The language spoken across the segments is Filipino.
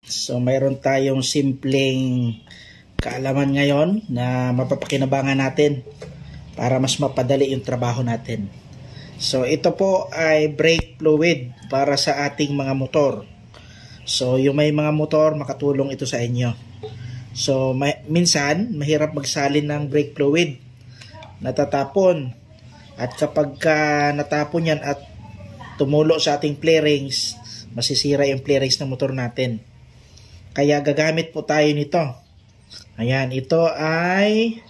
So mayroon tayong simpleng kaalaman ngayon na mapapakinabangan natin para mas mapadali yung trabaho natin. So ito po ay brake fluid para sa ating mga motor. So yung may mga motor, makatulong ito sa inyo. So minsan mahirap magsalin ng brake fluid, natatapon, at kapag natapon yan at tumulo sa ating play rings, masisira yung play rings ng motor natin. Kaya gagamit po tayo nito. Ayan, ito ay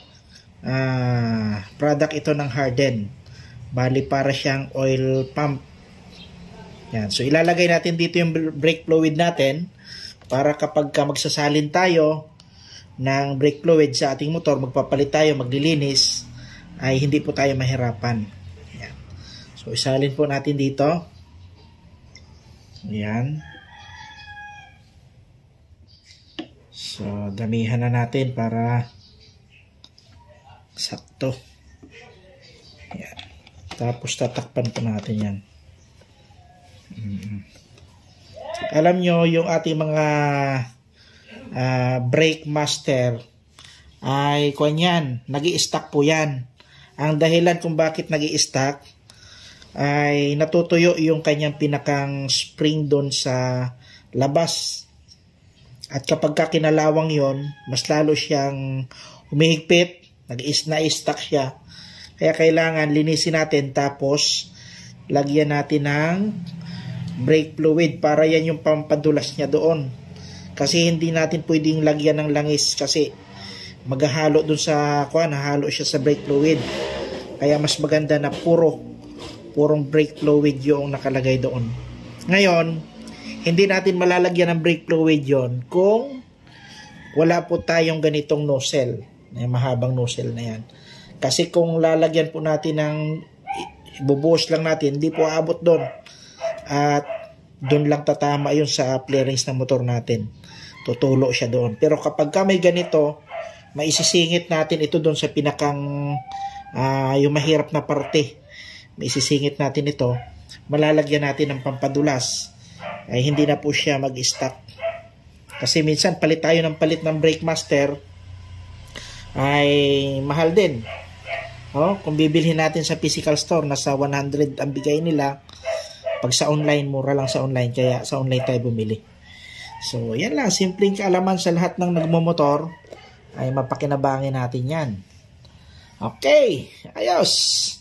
product ito ng Harden. Bali para siyang oil pump. Yan. So ilalagay natin dito yung brake fluid natin para kapag magsasalin tayo ng brake fluid sa ating motor, magpapalit tayo, maglilinis, ay hindi po tayo mahirapan. Yan. So isalin po natin dito. Ayan. So damihan na natin para sakto. Ayan. Tapos tatakpan po natin yan. Alam nyo, yung ating mga brake master ay kanyan, nag-i-stack po yan. Ang dahilan kung bakit nag-i-stack ay natutuyo yung kanyang pinakang spring doon sa labas. At kapag kinalawang yon, mas lalo siyang humihigpit, na-stack siya. Kaya kailangan linisin natin, tapos lagyan natin ng brake fluid para yan yung pampadulas niya doon. Kasi hindi natin pwedeng lagyan ng langis kasi maghahalo doon sa hahalo siya sa brake fluid. Kaya mas maganda na purong brake fluid yung nakalagay doon. Ngayon, hindi natin malalagyan ng brake fluid yon kung wala po tayong ganitong nozzle, mahabang nozzle na yan. Kasi kung lalagyan po natin ng bubuhos lang natin, hindi po aabot doon. At doon lang tatama yun sa play rings ng motor natin. Tutulo siya doon. Pero kapag may ganito, maisisingit natin ito doon sa pinakang yung mahirap na parte. Maisisingit natin ito. Malalagyan natin ng pampadulas. Ay hindi na po siya mag-stack. Kasi minsan palit tayo ng brake master ay mahal din. Kung bibilhin natin sa physical store, nasa 100 ang bigay nila. Pag sa online, mura lang sa online. Kaya sa online tayo bumili. So, yan lang. Simpleng kaalaman sa lahat ng nagmumotor ay mapakinabangin natin yan. Okay. Ayos.